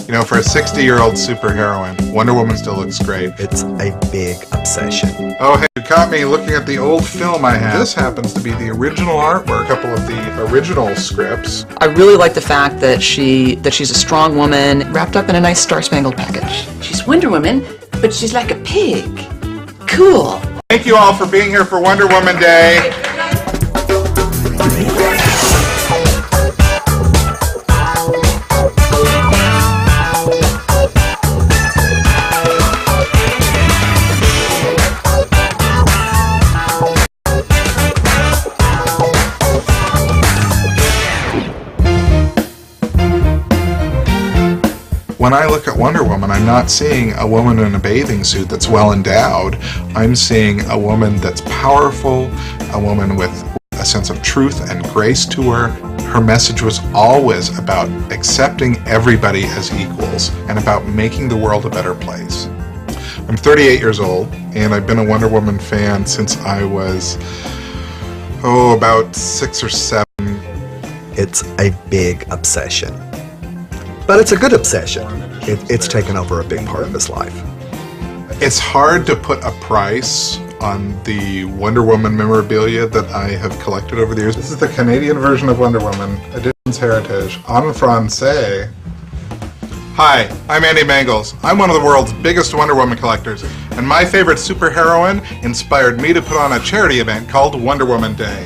You know, for a 60-year-old superheroine, Wonder Woman still looks great. It's a big obsession. Oh, hey, you caught me looking at the old film I have. This happens to be the original artwork, a couple of the original scripts. I really like the fact that she's a strong woman wrapped up in a nice star-spangled package. She's Wonder Woman, but she's like a pig. Cool. Thank you all for being here for Wonder Woman Day. When I look at Wonder Woman, I'm not seeing a woman in a bathing suit that's well endowed. I'm seeing a woman that's powerful, a woman with a sense of truth and grace to her. Her message was always about accepting everybody as equals and about making the world a better place. I'm 38 years old, and I've been a Wonder Woman fan since I was, about 6 or 7. It's a big obsession. But it's a good obsession. It's taken over a big part of his life. It's hard to put a price on the Wonder Woman memorabilia that I have collected over the years. This is the Canadian version of Wonder Woman, Editions Heritage, en français. Hi, I'm Andy Mangels. I'm one of the world's biggest Wonder Woman collectors, and my favorite superheroine inspired me to put on a charity event called Wonder Woman Day.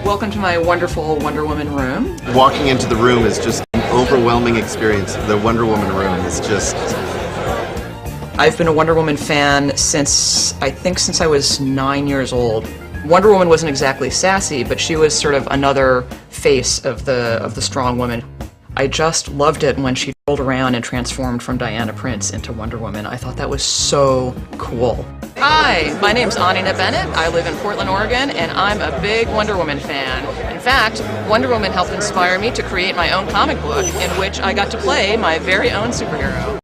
Welcome to my wonderful Wonder Woman room. Walking into the room is just an overwhelming experience. The Wonder Woman room is just... I've been a Wonder Woman fan since I was 9 years old. Wonder Woman wasn't exactly sassy, but she was sort of another face of the strong woman. I just loved it when she rolled around and transformed from Diana Prince into Wonder Woman. I thought that was so cool. Hi, my name's Anina Bennett. I live in Portland, Oregon, and I'm a big Wonder Woman fan. In fact, Wonder Woman helped inspire me to create my own comic book in which I got to play my very own superhero.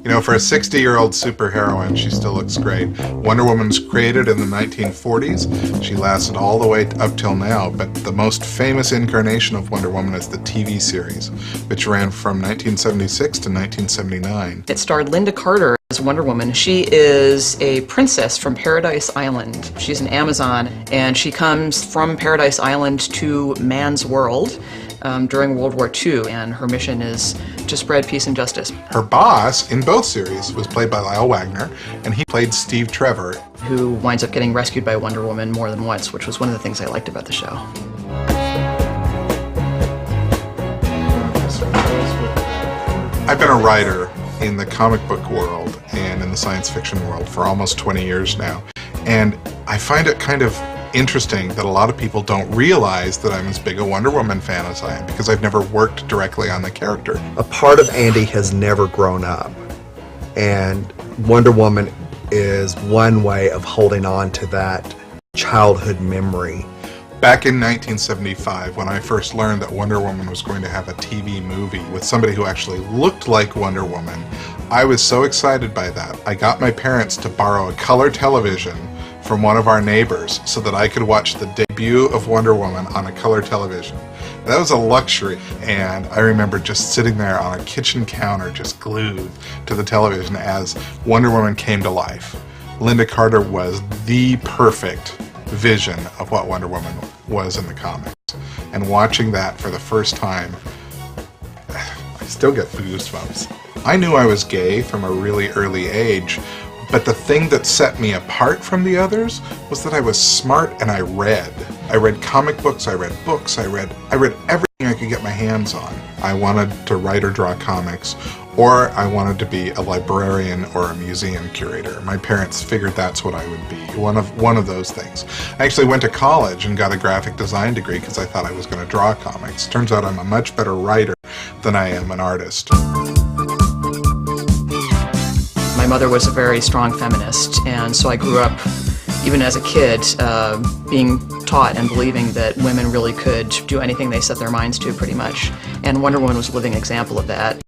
You know, for a 60-year-old superheroine, she still looks great. Wonder Woman was created in the 1940s. She lasted all the way up till now, but the most famous incarnation of Wonder Woman is the TV series, which ran from 1976 to 1979. It starred Linda Carter as Wonder Woman. She is a princess from Paradise Island. She's an Amazon, and she comes from Paradise Island to man's world during World War II, and her mission is to spread peace and justice. Her boss in both series was played by Lyle Wagner, and he played Steve Trevor, who winds up getting rescued by Wonder Woman more than once, which was one of the things I liked about the show. I've been a writer in the comic book world and in the science fiction world for almost 20 years now, and I find it kind of interesting that a lot of people don't realize that I'm as big a Wonder Woman fan as I am, because I've never worked directly on the character. A part of Andy has never grown up, and Wonder Woman is one way of holding on to that childhood memory. Back in 1975, when I first learned that Wonder Woman was going to have a TV movie with somebody who actually looked like Wonder Woman, I was so excited by that. I got my parents to borrow a color television from one of our neighbors so that I could watch the debut of Wonder Woman on a color television. That was a luxury, and I remember just sitting there on a kitchen counter just glued to the television as Wonder Woman came to life. Linda Carter was the perfect vision of what Wonder Woman was in the comics, and watching that for the first time, I still get goosebumps. I knew I was gay from a really early age, but the thing that set me apart from the others was that I was smart and I read. I read comic books, I read books, I read everything I could get my hands on. I wanted to write or draw comics, or I wanted to be a librarian or a museum curator. My parents figured that's what I would be, one of those things. I actually went to college and got a graphic design degree because I thought I was going to draw comics. Turns out I'm a much better writer than I am an artist. My mother was a very strong feminist, and so I grew up, even as a kid, being taught and believing that women really could do anything they set their minds to, pretty much. And Wonder Woman was a living example of that.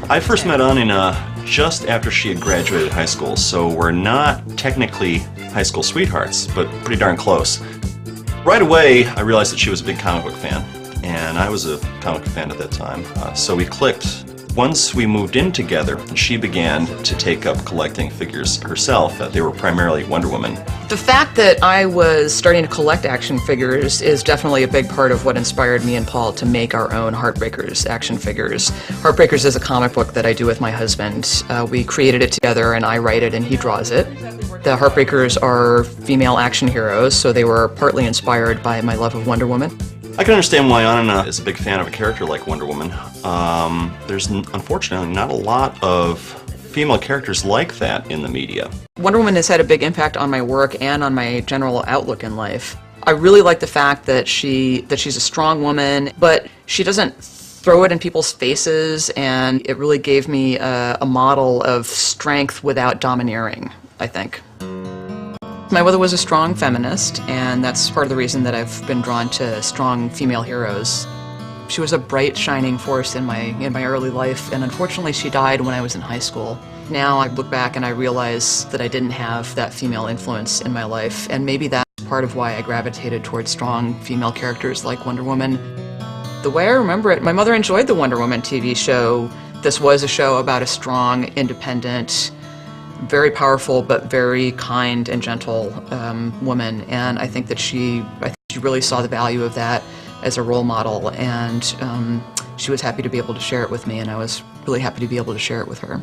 I first met Anina just after she had graduated high school, so we're not technically high school sweethearts, but pretty darn close. Right away, I realized that she was a big comic book fan, and I was a comic book fan at that time, so we clicked Once we moved in together, she began to take up collecting figures herself. They were primarily Wonder Woman. The fact that I was starting to collect action figures is definitely a big part of what inspired me and Paul to make our own Heartbreakers action figures. Heartbreakers is a comic book that I do with my husband. We created it together, and I write it and he draws it. The Heartbreakers are female action heroes, so they were partly inspired by my love of Wonder Woman. I can understand why Anina is a big fan of a character like Wonder Woman. There's unfortunately not a lot of female characters like that in the media. Wonder Woman has had a big impact on my work and on my general outlook in life. I really like the fact that she's a strong woman, but she doesn't throw it in people's faces, and it really gave me a model of strength without domineering, I think. My mother was a strong feminist, and that's part of the reason that I've been drawn to strong female heroes. She was a bright, shining force in my early life, and unfortunately she died when I was in high school. Now I look back and I realize that I didn't have that female influence in my life, and maybe that's part of why I gravitated towards strong female characters like Wonder Woman. The way I remember it, my mother enjoyed the Wonder Woman TV show. This was a show about a strong, independent, very powerful but very kind and gentle woman, and I think she really saw the value of that as a role model, and she was happy to be able to share it with me, and I was really happy to be able to share it with her.